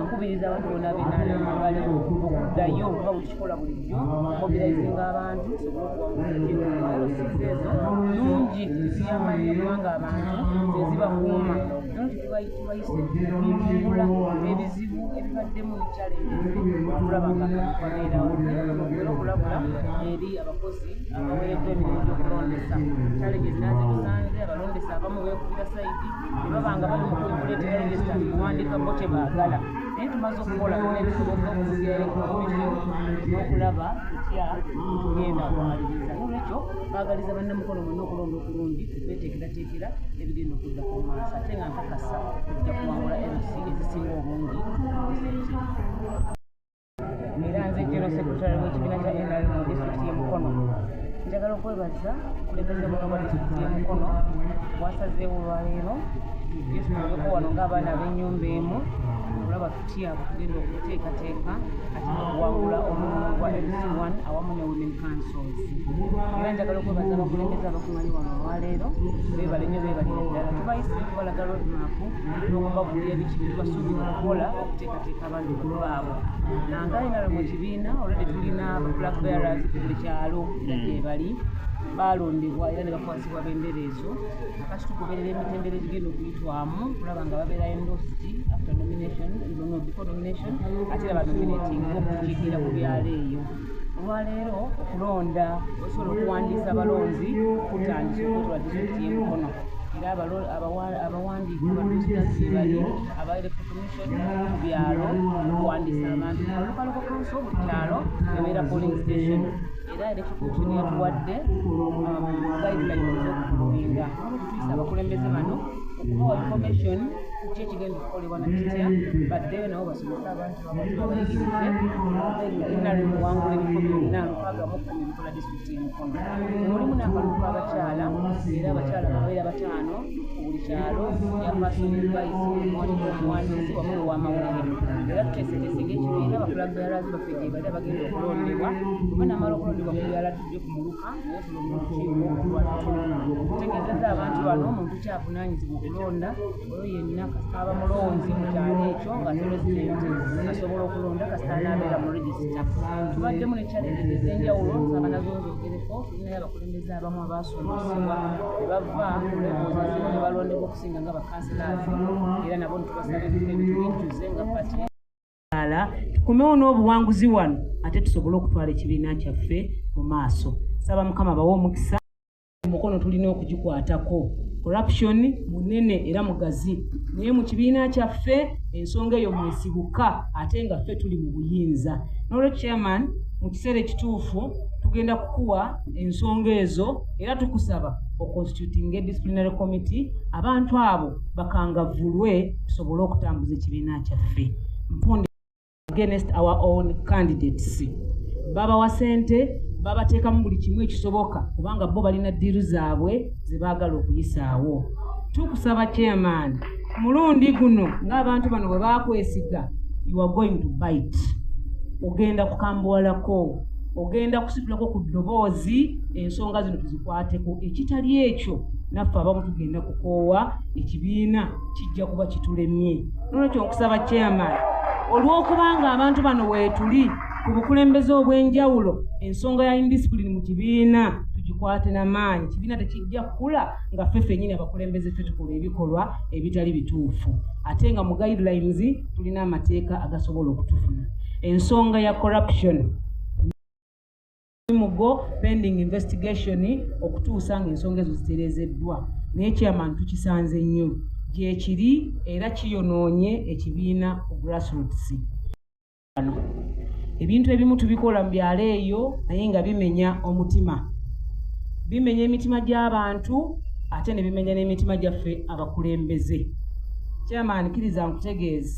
nkubiriza abantu bonna bali okuddayo okuba mukikola bulijjo mobilizinga abantu ezo nungi ziyamba nnyo kubanga abantu zezibakuuma tubayise bivumbula ebizibu ebibaddemu nekyalembeze okulaba nga babeerawo okulabula eri abakozi abaweereddwa emirimu gy'okulondesa challenges naze tusanze abalondesa abamu beekubira sayidi ne baba nga bali mu kuleetera regisita kuwandiika bo tebaagala naye tumaze okukola nebisoboka okuzyayo n'okulaba tutya tugenda okumaliriza nolwekyo baagaliza bannamukono mwonna okulonda okulungi beteekerateekera ebigenda okudda ku maaso ate nga nkakasa tujja kuwangula MC ezisinga obungi era nze jero sekretary w'ekibiina kya NRM mu disitulikiti y'e Mukono njagala okwebaza okulembeze muno bwa disitulikiti y'e Mukono bwasazeewo olwaleero yetutuuleko wano ng'abaana ab'ennyumba emu olaba tutya tugenda okuteekateeka ate n'okuwangula omulimu gwa MC1 awamu ne Women Councils era njagala okwebaza abakulembeze abakuŋŋaanye wano olwaleero beebale nnyo beebalire ddala tubayise tubalaga roadmap n'okubagulira ebiki bye tubasuubira okukola okuteekateeka abantu baabwe nanga enalo mu kibiina olwedde tulina black bearers ku buli kyalo era gyebali balondebwa era ne bakwasibwa bendera ezo nakati tugoberera emitendera egigenda okuyitwamu kulaba nga babeera endosti after nomination before nomination ate era banominating okukiikira ku byalo eyo olwaleero okulonda osobola okuwandiisa abalonzi kutandisa okwetula disitulikiti y'e Mukono era abawandiika badisitulikiti bali aba electoral commission ku byalo okuwandiisa abantu local council mu kyalo ebeera polling station era electoral commission yatuwadde guidelines z'okufuluminga tuyisa abakulembeze bano okubawa information ki ekigenda okukolebwa nakitya baddeyo nabo basomesa abantu babayigirize NRM muwangula ebifo byonna 610 ebikola disitulikiti y'e Mukono mulimu n'akalulu k'abakyala era abakyala babeera 5 ku buli kyalo ya personal advice omuwandiisi wamu n'ow'amawulire era tuteeseteese ng'ekibiina abaflag bearers baffe gye bali abagenda okulondebwa oba namala okulondebwa ku byala tujje kumuluka naye tuli omukiiko tutegeezezza abantu bano omuntu kyavunaanyizibwa okulonda oyo yenna kasaba mulonzi mu kyalo ekyo ng'ate resident asobola okulonda kasita n'abeera mu regisita tubaddemu ne challenges ez'enjawulo nsaba nazo nzogereko tulinayo abakulembeze abamu abaasomesebwa ne bava kulebuuzazimu ne balondebwa okusinga nga bakansilaasi era nabo netubasaba ebintuze nga pati tukumewo n'obuwanguzi wano ate tusobole okutwala ekibiina kyaffe mu maaso saba mukama bawe omukisa Mukono tulina okugikwatako corruption munene era mugazi naye mu kibiina kyaffe ensonga eyo mwesibuka ate nga ffe tuli mu buyinza n'olwekyo chairman mu kiseera ekituufu tugenda kukuwa ensonga ezo era tukusaba oconstituting a disciplinary committee abantu abo bakangavulwe tusobole okutambuza ekibiina kyaffe mpundi against our own candidates babawa ssente babateekamu buli kimu ekisoboka kubanga bo balina ddiiru zaabwe ze baagala okuyisaawo tukusaba chairman mulundi guno ng'abantu bano bwe baakwesiga you are going to bite ogenda kukambuwalako ogenda kusitulako ku ddoboozi ensonga zino tuzikwateko ekitali ekyo naffe abamu tugenda kukoowa ekibiina kijja kuba kitulemye nolwekyo nkusaba chairman olw'okubanga abantu bano weetuli ku bukulembeze obw'enjawulo ensonga ya indiscipline mu kibiina tugikwate n'amaanyi kibiina tekijja kukula nga ffe ffennyini abakulembeze ffe tukola ebikolwa ebitali bituufu ate nga mu guidelines tulina amateeka agasobola okutufuna ensonga ya corruption mugo pending investigation okutuusa nga ensonga ezo zitereezeddwa naye chairman tukisanze nnyo gyekiri era kiyonoonye ekibiina ku grassroots ebintu ebimu tubikola mu byalo eyo naye nga bimenya omutima bimenya emitima gy'abantu ate ne bimenya n'emitima gyaffe abakulembeze chairman kkiriza nkutegeeze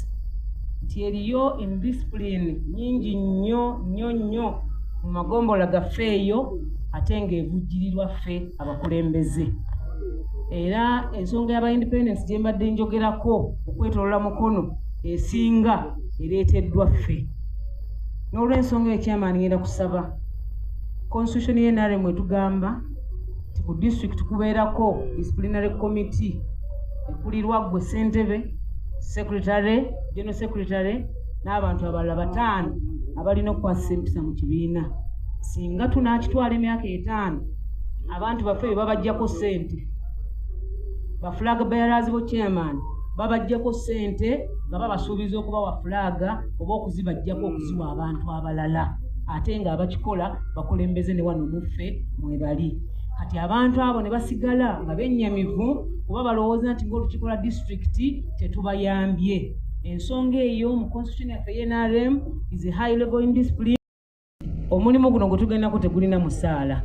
nti eriyo indiscipline nyingi nnyo mu magombola gaffe eyo ate ng'evujjirirwa ffe abakulembeze era ensonga y'aba independence gye mbadde njogerako okwetolola Mukono esinga ereeteddwa ffe n'olw'ensonga eyo chairman ngenda kusaba constitution y'NRM etugamba nti ku district kubeerako disciplinary committee ekulirwa ggwe ssentebe secretary, general secretary n'abantu abalala bataano abalina okukwasisa empisa mu kibiina. Singa tunaakitwala emyaka 5 abantu baffe be babajjako ssente, ba flag bearers bo chairman babajjako ssente nga babasuubiza okubawa flaga oba okuzibajjako okuziwa abantu abalala, ate nga abakikola bakulembeze ne wano muffe mwebali. Kati abantu abo ne basigala nga bennyamivu kuba balowooza nti ng'olukikola district tetubayambye. Ensonga eyo mu constitution yaffe NRM is a high level indiscipline. Omulimu guno gwe tugendako tegulina musaala,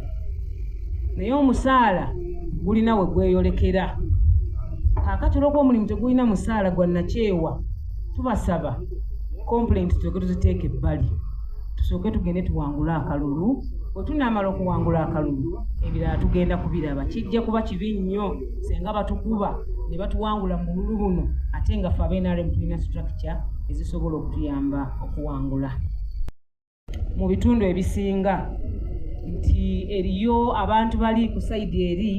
naye omusaala gulina we gweyolekera. Kaakati olw'okuba omulimu tegulina musaala gwa nakyewa, tubasaba complaint tusooke tuziteeke ebbali, tusooke tugende tuwangula akalulu. Bwe tunaamala okuwangula akalulu, ebirala tugenda kubiraba. Kijja kuba kibi nnyo senga batukuba ne batuwangula mu bululu buno ate nga ffe ab'NRM tulina structure ezisobola okutuyamba okuwangula. Mu bitundu ebisinga nti eriyo abantu bali ku sayidi eri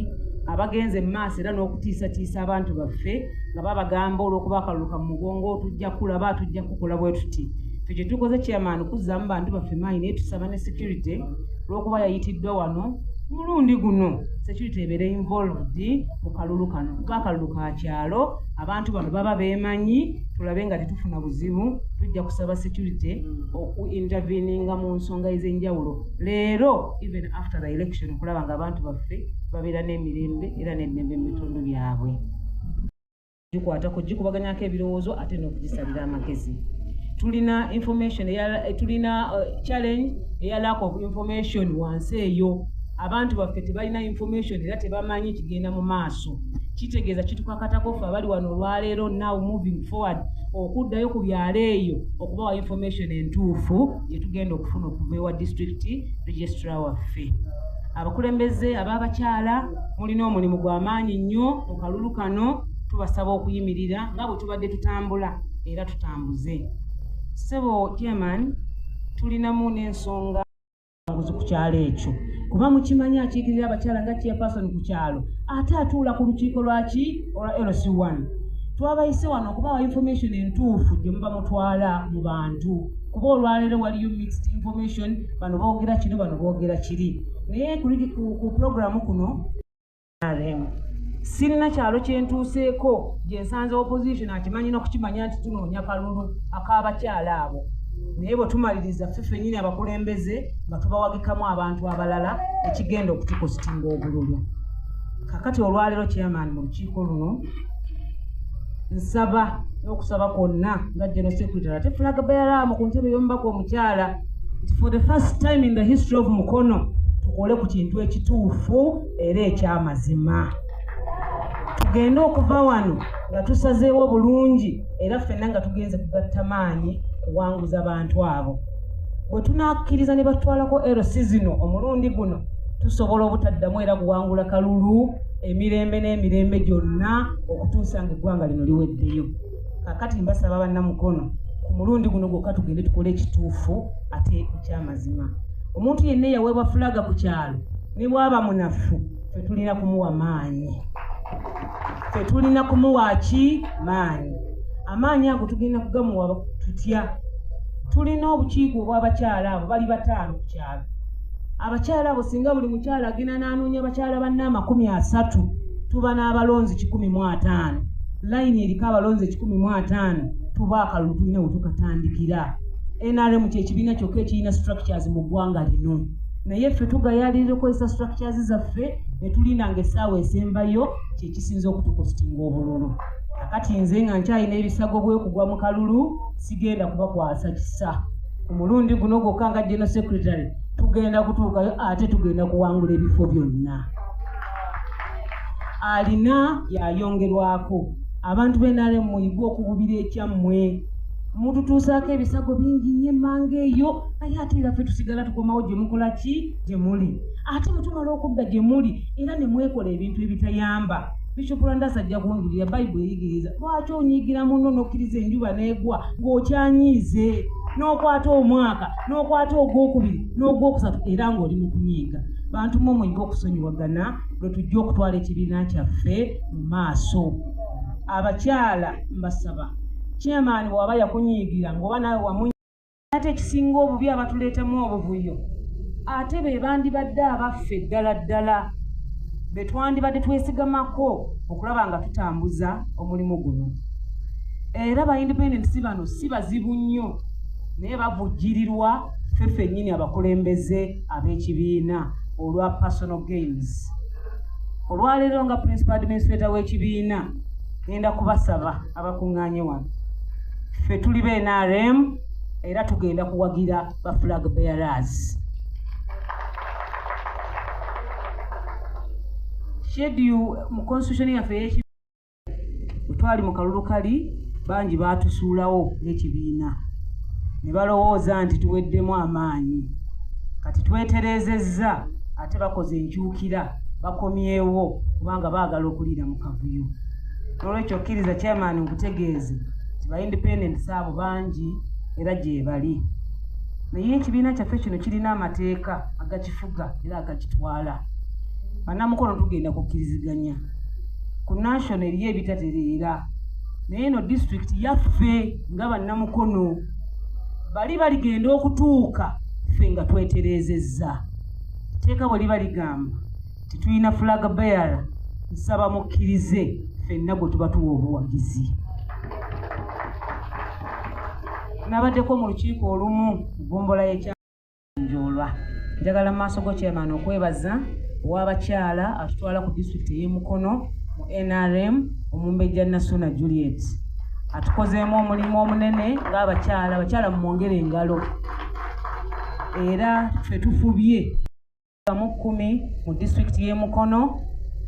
abagenze mu maaso era n'okutiisatiisa abantu baffe nga babagamba olw'okuba akalulu ka mugongo tujja kulaba, tujja kukola bwe tuti. Ffe kye tukoze chairman kuzzaamu bantu baffe maanyi naye tusaba ne security olw'okuba yayitiddwa wano mulundi guno security ebeere involved mu kalulu kano, kuba akalulu ka kyalo abantu bano baba beemanyi. Tulabe nga tetufuna buzibu, tujja kusaba security interveninga mu nsonga ez'enjawulo leero even after the election okulaba nga abantu baffe babeera n'emirembe era n'eddembe mu bitundu byabwe. Gikwatako gikubaganyako ebirowoozo ate n'okugisalira amagezi. Tulina information tulina challenge eya lack of information wansi eyo. Abantu baffe tebalina information era tebamanyi kigenda mu maaso. Kitegeeza kitukakatako ffe abali wano olwaleero now moving forward okuddayo ku byalo eyo okubawa information entuufu gye tugenda okufuna okuva ewa district registrar waffe. Abakulembeze ab'abakyala mulina omulimu gw'amaanyi nnyo mu kalulu kano, tubasaba okuyimirira nga bwe tubadde tutambula era tutambuze. Ssebo chairman, tulinamu n'ensonga ku kyalo ekyo kuba mukimanyi akiikirira abakyala nga chairperson ku kyalo ate atuula ku lukiiko lwaki olwa LC1. Twabayise wano okubawa information entuufu gye muba mutwala mu bantu kuba olwaleero waliyo mixed information, bano boogera kino bano boogera kiri. Naye ku programu kuno sirina kyalo kyentuuseeko gye nsanze opposition akimanyi n'okukimanya nti tunoonya kalulu ak'abakyala abo. Naye bwe tumaliriza ffe ffennyini abakulembeze nga tubawagikamu abantu abalala ekigenda okutukositinga obululu. Kakati olwaleero chairman mu lukiiko luno nsaba n'okusaba kwonna nga general secretary ate flag bearer ku ntebe y'omubaka omukyala nti for the first time in the history of Mukono tukole ku kintu ekituufu era ekyamazima. Tugende okuva wano nga tusazeewo bulungi era ffenna nga tugenze kugatta maanyi kuwanguza abantu abo. Bwe tunakkiriza ne batwalako LC zino omulundi guno tusobola obutaddamu era kuwangula kalulu emirembe n'emirembe gyonna okutuusa nga eggwanga lino liweddeyo. Kakati mbasaba bannamukono ku mulundi guno gwokka tugende tukole ekituufu ate ekyamazima. Omuntu yenna eyaweebwa fulaga ku kyalo ne bw'aba munafu ffe tulina kumuwa maanyi. Ffe tulina kumuwa ki? Maanyi. Amaanyi ago tugenda kugamuwa tutya? Tulina obukiiko obw'abakyala abo bali 5 ku kyalo. Abakyala abo singa buli mukyala agenda n'anoonya abakyala banne 30 tuba n'abalonzi 105. Layini eriko abalonzi 105 tuba akalulu tulina we tukatandikira. NRM ky'ekibiina kyokka ekirina structures mu ggwanga lino. Naye ffe tugayaalirira okukozesa structures zaffe ne tulindanga essaawa esembayo kyekisinza okutukositinga obululu. Kakati nze nga nkyalina ebisago bwekugwa mu kalulu sigenda kubakwasa kisa. Ku mulundi guno gwokka nga general secretary tugenda kutuukayo ate tugenda kuwangula ebifo byonna. Alina yayongerwako. Abantu b'NRM muyigwe okububira ekyammwe. Mututuusaako ebisago bingi nnyo emmanga eyo naye ate era ffe tusigala tukomawo gye mukola ki? Gye muli. Ate bwe tumala okudda gye muli era ne mwekola ebintu ebitayamba. Bishop Landers ajja kunjulira Bible eyigiriza lwaki onyigira muno n'okkiriza enjuba n'egwa ng'okyanyiize n'okwata omwaka n'okwata ogwokubiri n'ogwokusatu era ng'oli mu kunyiiga. Bantu mmwe muyige okusonyiwagana lwe tujja okutwala ekibiina kyaffe mu maaso. Abakyala mbasaba chairman bw'aba yakunyiigira ng'oba nawe wamunyiigira ate ekisinga obubi abatuleetamu obuvuyo ate be bandibadde abaffe ddala be twandibadde twesigamako okulaba nga tutambuza omulimu guno. Era ba independent bano si bazibu nnyo naye bavujjirirwa ffe nnyini abakulembeze ab'ekibiina olwa personal gains. Olwaleero nga principal administrator w'ekibiina ngenda kubasaba abakuŋŋaanye wano ffe tuli be NRM era tugenda kuwagira ba flag bearers. Schedule mu constitution yaffe y'ekibiina twali mu kalulu kali bangi baatusuulawo n'ekibiina ne balowooza nti tuweddemu amaanyi kati twetereezezza ate bakoze enkyukira bakomyewo kubanga baagala okuliira mu kavuyo. N'olwekyo okkiriza chairman nkutegeeze nti ba independent abo bangi era gye bali naye ekibiina kyaffe kino kirina amateeka agakifuga era agakitwala. Bannamukono tugenda kukkiriziganya ku national eriyo ebitatereera naye eno district yaffe nga bannamukono bali baligenda okutuuka ffe nga twetereezezza. Teeka bwe liba ligamba titulina flag bearer nsaba mukkirize ffenna gwe tuba tuwa obuwagizi. Nabaddeko mu lukiiko olumu gombola y'ekyanjolwa njagala mu maaso go chairman okwebaza ow'abakyala atutwala ku district ey'Emukono mu NRM Omumbejja Nasona Juliet atukozeemu omulimu omunene ng'abakyala mumwongere engalo era ffe tufubye mu 10 mu district y'Emukono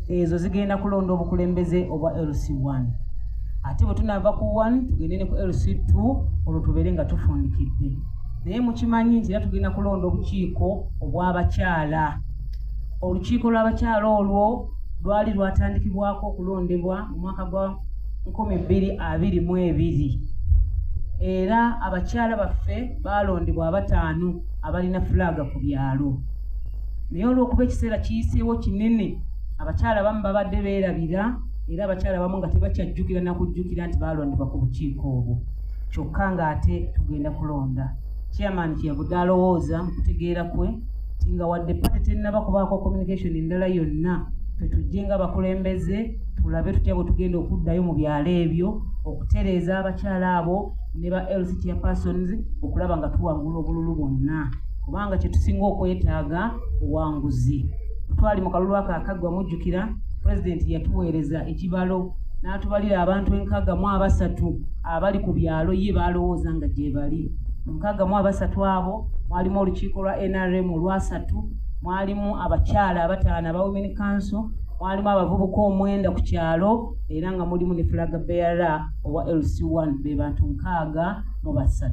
ezo zigenda kulonda obukulembeze obwa LC1 ate bwe tunava ku 1 tugende ne ku LC2 olwo tubeere nga tufundikidde naye mukimanyi nti era tugenda kulonda obukiiko obw'abakyala. Olukiiko lw'abakyala olwo lwali lwatandikibwako okulondebwa mu mwaka gwa 2022 era abakyala baffe balondebwa 5 abalina fulaga ku byalo naye olw'okuba ekiseera kiyiseewo kinene abakyala bamu babadde beerabira era abakyala bamu nga tebakyajjukira nakujjukira nti balondebwa ku bukiiko obwo kyokka ng'ate tugenda kulonda. Chairman kyeyavudde alowooza mu kutegeera kwe tinga wadde pate tennaba kubaako communication endala yonna ffe tujje nga bakulembeze tulabe tutya bwe tugenda okuddayo mu byalo ebyo okutereeza abakyala abo ne ba LC chairpersons okulaba nga tuwangula obululu bwonna kubanga kye tusinga okwetaaga obuwanguzi. Twali mu kalulu akaakaggwa mujjukira president yatuweereza ekibalo n'atubalira abantu 603 abali ku byalo ye balowooza nga gye bali. Mu 603 abo mwalimu olukiiko lwa NRM olwa 3, mwalimu abakyala 5 aba Women Council, mwalimu abavubuka 9 ku kyalo era nga mulimu ne flag bearer owa LC1 be bantu 603.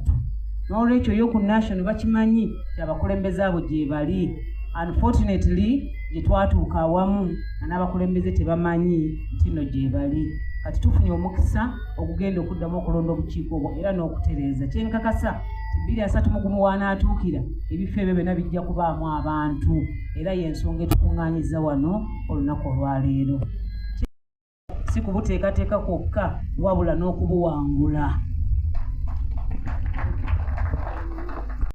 N'olwekyo yo ku national bakimanyi nti abakulembeze abo gye bali. Unfortunately gye twatuuka awamu n'abakulembeze tebamanyi nti no gye bali. Kati tufunye omukisa okugenda okuddamu okulonda obukiiko obwo era n'okutereeza. Kyenkakasa 2031 wanaatuukira ebifo ebyo byonna bijja kubaamu abantu era y'ensonga etukuŋŋaanyiza wano olunaku olwaleero. Si kubuteekateeka kwokka wabula n'okubuwangula.